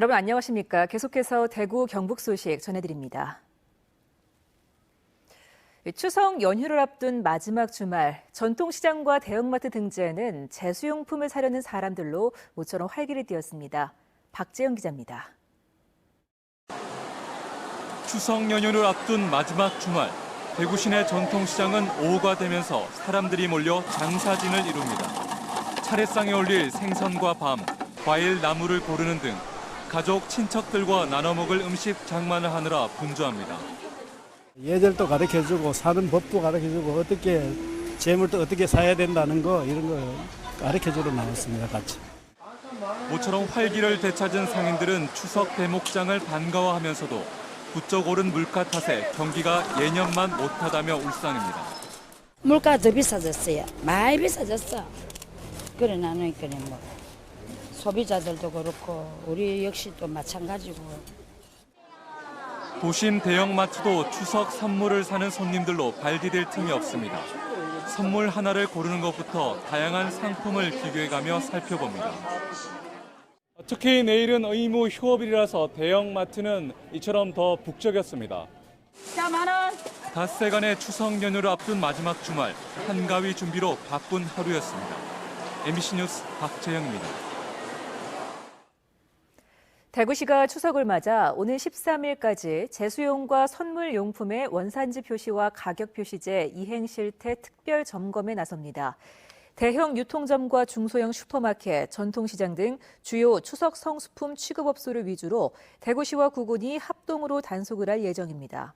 여러분 안녕하십니까? 계속해서 대구 경북 소식 전해드립니다. 추석 연휴를 앞둔 마지막 주말, 전통시장과 대형마트 등지에는 제수용품을 사려는 사람들로 모처럼 활기를 띠었습니다. 박재영 기자입니다. 추석 연휴를 앞둔 마지막 주말, 대구 시내 전통시장은 오후가 되면서 사람들이 몰려 장사진을 이룹니다. 차례상에 올릴 생선과 밤, 과일, 나물을 고르는 등 가족, 친척들과 나눠 먹을 음식 장만을 하느라 분주합니다. 예절도 가르쳐주고 사는 법도 가르쳐주고 어떻게 재물도 어떻게 사야 된다는 거 이런 거 가르쳐주러 나왔습니다. 같이. 모처럼 활기를 되찾은 상인들은 추석 대목장을 반가워하면서도 부쩍 오른 물가 탓에 경기가 예년만 못하다며 울상입니다. 물가 더 비싸졌어요. 많이 비싸졌어. 그래 나는 뭐 소비자들도 그렇고 우리 역시 또 마찬가지고. 도심 대형마트도 추석 선물을 사는 손님들로 발디딜 틈이 없습니다. 선물 하나를 고르는 것부터 다양한 상품을 비교해가며 살펴봅니다. 특히 내일은 의무 휴업일이라서 대형마트는 이처럼 더 북적였습니다. 자, 10,000원. 닷새간의 추석 연휴를 앞둔 마지막 주말, 한가위 준비로 바쁜 하루였습니다. MBC 뉴스 박재영입니다. 대구시가 추석을 맞아 오는 13일까지 제수용과 선물용품의 원산지 표시와 가격 표시제 이행 실태 특별 점검에 나섭니다. 대형 유통점과 중소형 슈퍼마켓, 전통시장 등 주요 추석 성수품 취급업소를 위주로 대구시와 구군이 합동으로 단속을 할 예정입니다.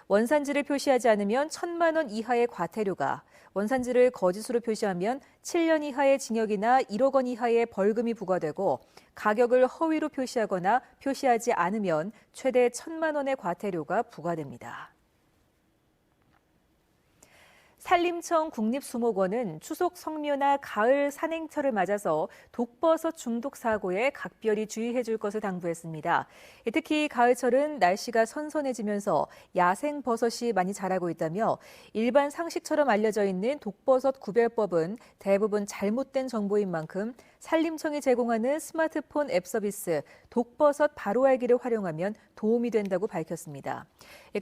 원산지를 표시하지 않으면 1,000만 원 이하의 과태료가, 원산지를 거짓으로 표시하면 7년 이하의 징역이나 1억 원 이하의 벌금이 부과되고 가격을 허위로 표시하거나 표시하지 않으면 최대 1,000만 원의 과태료가 부과됩니다. 산림청 국립수목원은 추석 성묘나 가을 산행철을 맞아서 독버섯 중독 사고에 각별히 주의해 줄 것을 당부했습니다. 특히 가을철은 날씨가 선선해지면서 야생 버섯이 많이 자라고 있다며 일반 상식처럼 알려져 있는 독버섯 구별법은 대부분 잘못된 정보인 만큼 산림청이 제공하는 스마트폰 앱 서비스 독버섯 바로 알기를 활용하면 도움이 된다고 밝혔습니다.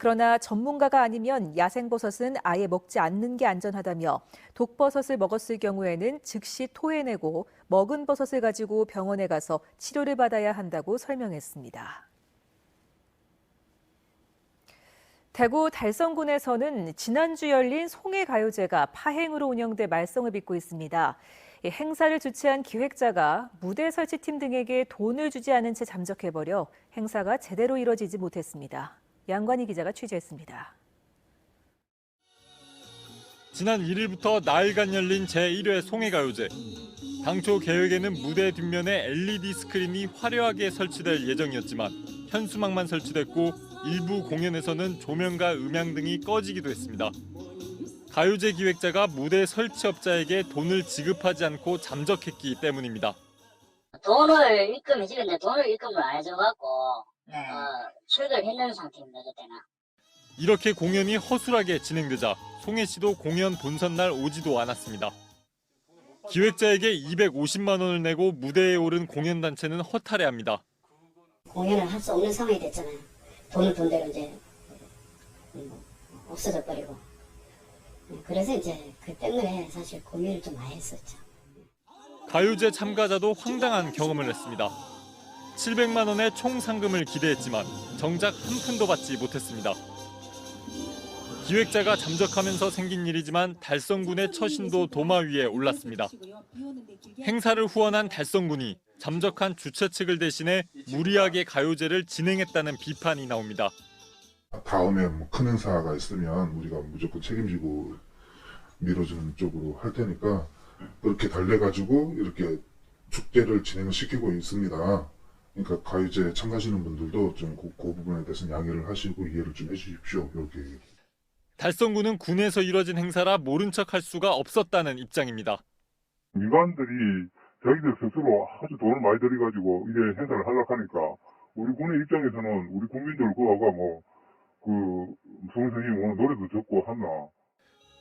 그러나 전문가가 아니면 야생버섯은 아예 먹지 않는 게 안전하다며 독버섯을 먹었을 경우에는 즉시 토해내고 먹은 버섯을 가지고 병원에 가서 치료를 받아야 한다고 설명했습니다. 대구 달성군에서는 지난주 열린 송해가요제가 파행으로 운영돼 말썽을 빚고 있습니다. 행사를 주최한 기획자가 무대 설치팀 등에게 돈을 주지 않은 채 잠적해버려 행사가 제대로 이뤄지지 못했습니다. 양관희 기자가 취재했습니다. 지난 1일부터 나흘간 열린 제1회 송해가요제. 당초 계획에는 무대 뒷면에 LED 스크린이 화려하게 설치될 예정이었지만 현수막만 설치됐고 일부 공연에서는 조명과 음향 등이 꺼지기도 했습니다. 가요제 기획자가 무대 설치업자에게 돈을 지급하지 않고 잠적했기 때문입니다. 돈을 입금해주는데 돈을 입금을 안 해줘갖고 출금을 했는 상태입니다. 그때는. 이렇게 공연이 허술하게 진행되자 송혜 씨도 공연 본선 날 오지도 않았습니다. 기획자에게 250만 원을 내고 무대에 오른 공연단체는 허탈해합니다. 공연을 할 수 없는 상황이 됐잖아요. 돈을 돈대로 이제 없어져 버리고. 그래서 이제 그 때문에 사실 고민을 좀 많이 했었죠. 가요제 참가자도 황당한 경험을 했습니다. 700만 원의 총 상금을 기대했지만 정작 한 푼도 받지 못했습니다. 기획자가 잠적하면서 생긴 일이지만 달성군의 처신도 도마 위에 올랐습니다. 행사를 후원한 달성군이 잠적한 주최 측을 대신해 무리하게 가요제를 진행했다는 비판이 나옵니다. 다음에 큰 행사가 있으면 우리가 무조건 책임지고 밀어주는 쪽으로 할 테니까 그렇게 달래가지고 이렇게 축제를 진행시키고 있습니다. 그러니까 가요제 참가하시는 분들도 좀 그 부분에 대해서 양해를 하시고 이해를 좀 해주십시오. 이렇게. 달성군은 군에서 이뤄진 행사라 모른 척할 수가 없었다는 입장입니다. 민간들이 자기들 스스로 아주 돈을 많이 들여가지고 이게 행사를 하려고 하니까 우리 군의 입장에서는 우리 국민들 그거가 무슨 선생님 오늘 노래도 듣고 하나.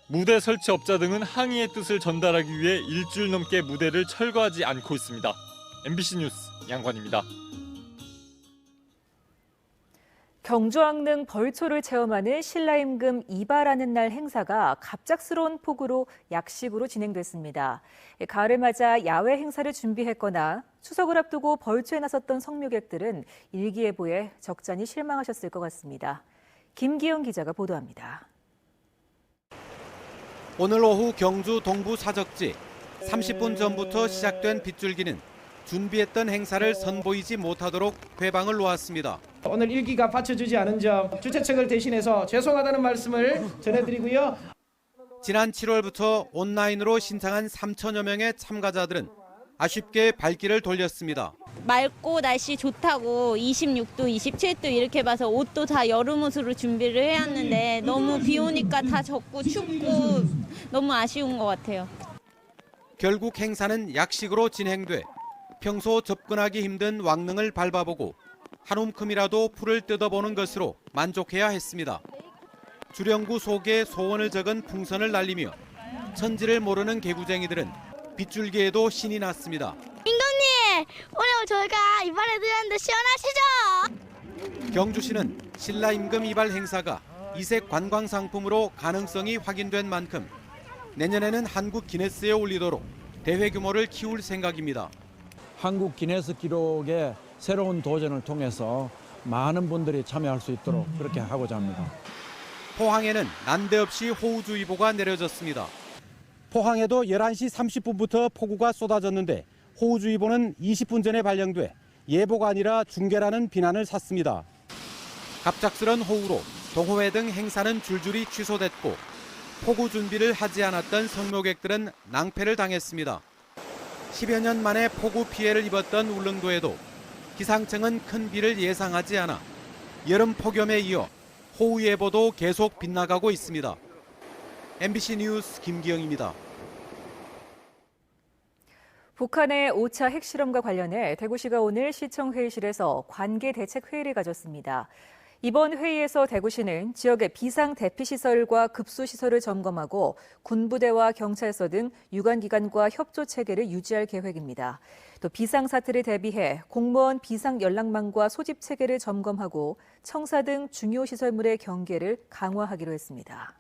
무대 설치업자 등은 항의의 뜻을 전달하기 위해 일주일 넘게 무대를 철거하지 않고 있습니다. MBC 뉴스 양관입니다. 경주왕릉 벌초를 체험하는 신라임금 이발하는 날 행사가 갑작스러운 폭우로 약식으로 진행됐습니다. 가을을 맞아 야외 행사를 준비했거나 추석을 앞두고 벌초에 나섰던 성묘객들은 일기예보에 적잖이 실망하셨을 것 같습니다. 김기영 기자가 보도합니다. 오늘 오후 경주 동부 사적지 30분 전부터 시작된 빗줄기는 준비했던 행사를 선보이지 못하도록 회방을 놓았습니다. 오늘 일기가 받쳐주지 않은 점 주최 측을 대신해서 죄송하다는 말씀을 전해드리고요. 지난 7월부터 온라인으로 신청한 3천여 명의 참가자들은 아쉽게 발길을 돌렸습니다. 맑고 날씨 좋다고 26도, 27도 이렇게 봐서 옷도 다 여름 옷으로 준비를 해왔는데 너무 비 오니까 다 젖고 춥고 너무 아쉬운 것 같아요. 결국 행사는 약식으로 진행돼 평소 접근하기 힘든 왕릉을 밟아보고 한 움큼이라도 풀을 뜯어보는 것으로 만족해야 했습니다. 주령구 속에 소원을 적은 풍선을 날리며 천지를 모르는 개구쟁이들은 빗줄기에도 신이 났습니다. 임금님, 오늘 저희가 이발해드렸는데 시원하시죠? 경주시는 신라 임금 이발 행사가 이색 관광 상품으로 가능성이 확인된 만큼 내년에는 한국 기네스에 올리도록 대회 규모를 키울 생각입니다. 한국 기네스 기록의 새로운 도전을 통해서 많은 분들이 참여할 수 있도록 그렇게 하고자 합니다. 포항에는 난데없이 호우주의보가 내려졌습니다. 포항에도 11시 30분부터 폭우가 쏟아졌는데 호우주의보는 20분 전에 발령돼 예보가 아니라 중계라는 비난을 샀습니다. 갑작스런 호우로 동호회 등 행사는 줄줄이 취소됐고 폭우 준비를 하지 않았던 성묘객들은 낭패를 당했습니다. 10여 년 만에 폭우 피해를 입었던 울릉도에도 기상청은 큰 비를 예상하지 않아 여름 폭염에 이어 호우 예보도 계속 빗나가고 있습니다. MBC 뉴스 김기영입니다. 북한의 5차 핵실험과 관련해 대구시가 오늘 시청 회의실에서 관계 대책 회의를 가졌습니다. 이번 회의에서 대구시는 지역의 비상 대피시설과 급수시설을 점검하고 군부대와 경찰서 등 유관기관과 협조 체계를 유지할 계획입니다. 또 비상사태를 대비해 공무원 비상연락망과 소집 체계를 점검하고 청사 등 중요 시설물의 경계를 강화하기로 했습니다.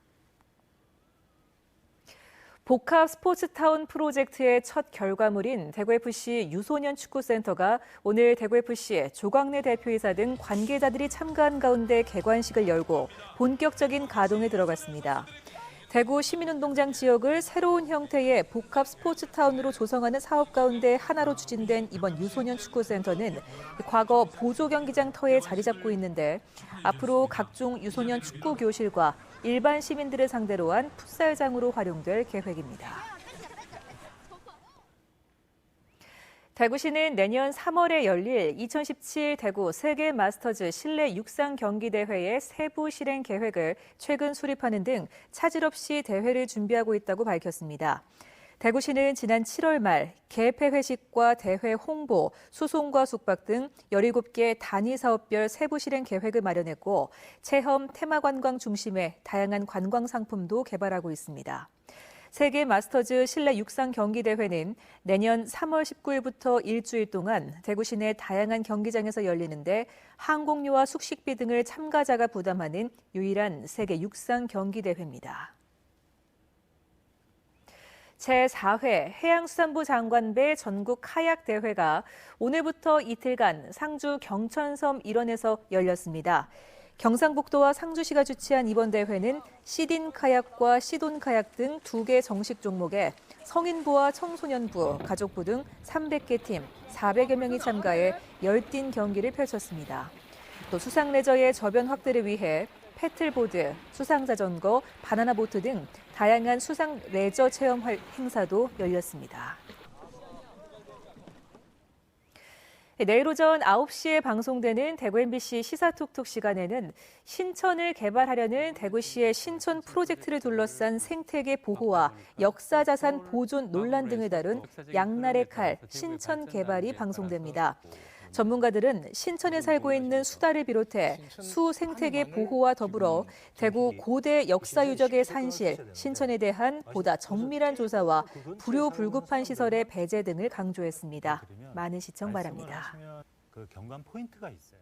복합 스포츠타운 프로젝트의 첫 결과물인 대구FC 유소년 축구센터가 오늘 대구FC의 조광래 대표이사 등 관계자들이 참가한 가운데 개관식을 열고 본격적인 가동에 들어갔습니다. 대구 시민운동장 지역을 새로운 형태의 복합 스포츠타운으로 조성하는 사업 가운데 하나로 추진된 이번 유소년 축구센터는 과거 보조경기장 터에 자리 잡고 있는데 앞으로 각종 유소년 축구 교실과 일반 시민들을 상대로 한 풋살장으로 활용될 계획입니다. 대구시는 내년 3월에 열릴 2017 대구 세계 마스터즈 실내 육상 경기 대회의 세부 실행 계획을 최근 수립하는 등 차질 없이 대회를 준비하고 있다고 밝혔습니다. 대구시는 지난 7월 말 개폐 회식과 대회 홍보, 수송과 숙박 등 17개 단위 사업별 세부 실행 계획을 마련했고 체험, 테마관광 중심의 다양한 관광 상품도 개발하고 있습니다. 세계 마스터즈 실내 육상 경기 대회는 내년 3월 19일부터 일주일 동안 대구 시내 다양한 경기장에서 열리는데 항공료와 숙식비 등을 참가자가 부담하는 유일한 세계 육상 경기 대회입니다. 제4회 해양수산부 장관배 전국 카약 대회가 오늘부터 이틀간 상주 경천섬 일원에서 열렸습니다. 경상북도와 상주시가 주최한 이번 대회는 시딘 카약과 시돈 카약 등 2개 정식 종목에 성인부와 청소년부, 가족부 등 300개 팀, 400여 명이 참가해 열띤 경기를 펼쳤습니다. 또 수상 레저의 저변 확대를 위해 패틀보드, 수상자전거, 바나나보트 등 다양한 수상 레저 체험 행사도 열렸습니다. 내일 오전 9시에 방송되는 대구 MBC 시사톡톡 시간에는 신천을 개발하려는 대구시의 신천 프로젝트를 둘러싼 생태계 보호와 역사자산 보존 논란 등을 다룬 양날의 칼 신천 개발이 방송됩니다. 전문가들은 신천에 살고 있는 수달을 비롯해 수 생태계 보호와 더불어 대구 고대 역사 유적의 산실, 신천에 대한 보다 정밀한 조사와 불효불급한 시설의 배제 등을 강조했습니다. 많은 시청 바랍니다. 그 경관 포인트가 있어요.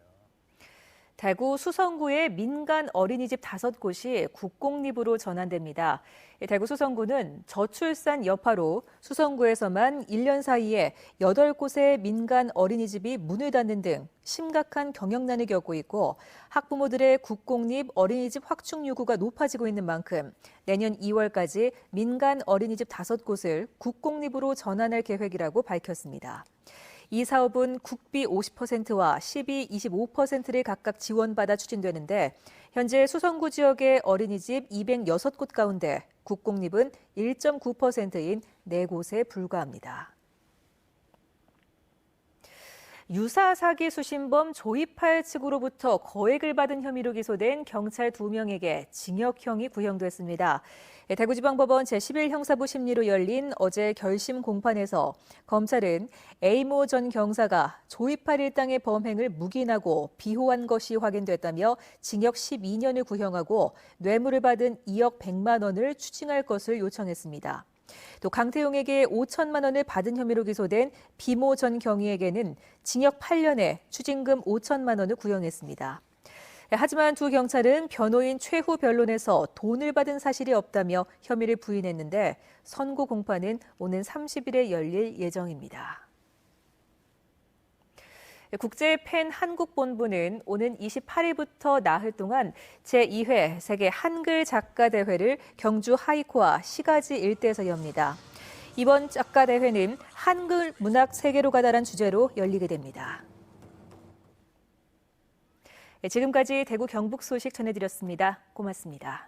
대구 수성구의 민간 어린이집 5곳이 국공립으로 전환됩니다. 대구 수성구는 저출산 여파로 수성구에서만 1년 사이에 8곳의 민간 어린이집이 문을 닫는 등 심각한 경영난을 겪고 있고 학부모들의 국공립 어린이집 확충 요구가 높아지고 있는 만큼 내년 2월까지 민간 어린이집 5곳을 국공립으로 전환할 계획이라고 밝혔습니다. 이 사업은 국비 50%와 시비 25%를 각각 지원받아 추진되는데 현재 수성구 지역의 어린이집 206곳 가운데 국공립은 1.9%인 4곳에 불과합니다. 유사 사기 수신범 조이팔 측으로부터 거액을 받은 혐의로 기소된 경찰 2명에게 징역형이 구형됐습니다. 대구지방법원 제11형사부 심리로 열린 어제 결심 공판에서 검찰은 A모 전 경사가 조이팔 일당의 범행을 묵인하고 비호한 것이 확인됐다며 징역 12년을 구형하고 뇌물을 받은 2억 100만 원을 추징할 것을 요청했습니다. 또 강태용에게 5천만 원을 받은 혐의로 기소된 비모 전 경위에게는 징역 8년에 추징금 5천만 원을 구형했습니다. 하지만 두 경찰은 변호인 최후 변론에서 돈을 받은 사실이 없다며 혐의를 부인했는데 선고 공판은 오는 30일에 열릴 예정입니다. 국제팬 한국본부는 오는 28일부터 나흘 동안 제2회 세계 한글 작가 대회를 경주 하이코와 시가지 일대에서 엽니다. 이번 작가 대회는 한글 문학 세계로 가다란 주제로 열리게 됩니다. 지금까지 대구 경북 소식 전해드렸습니다. 고맙습니다.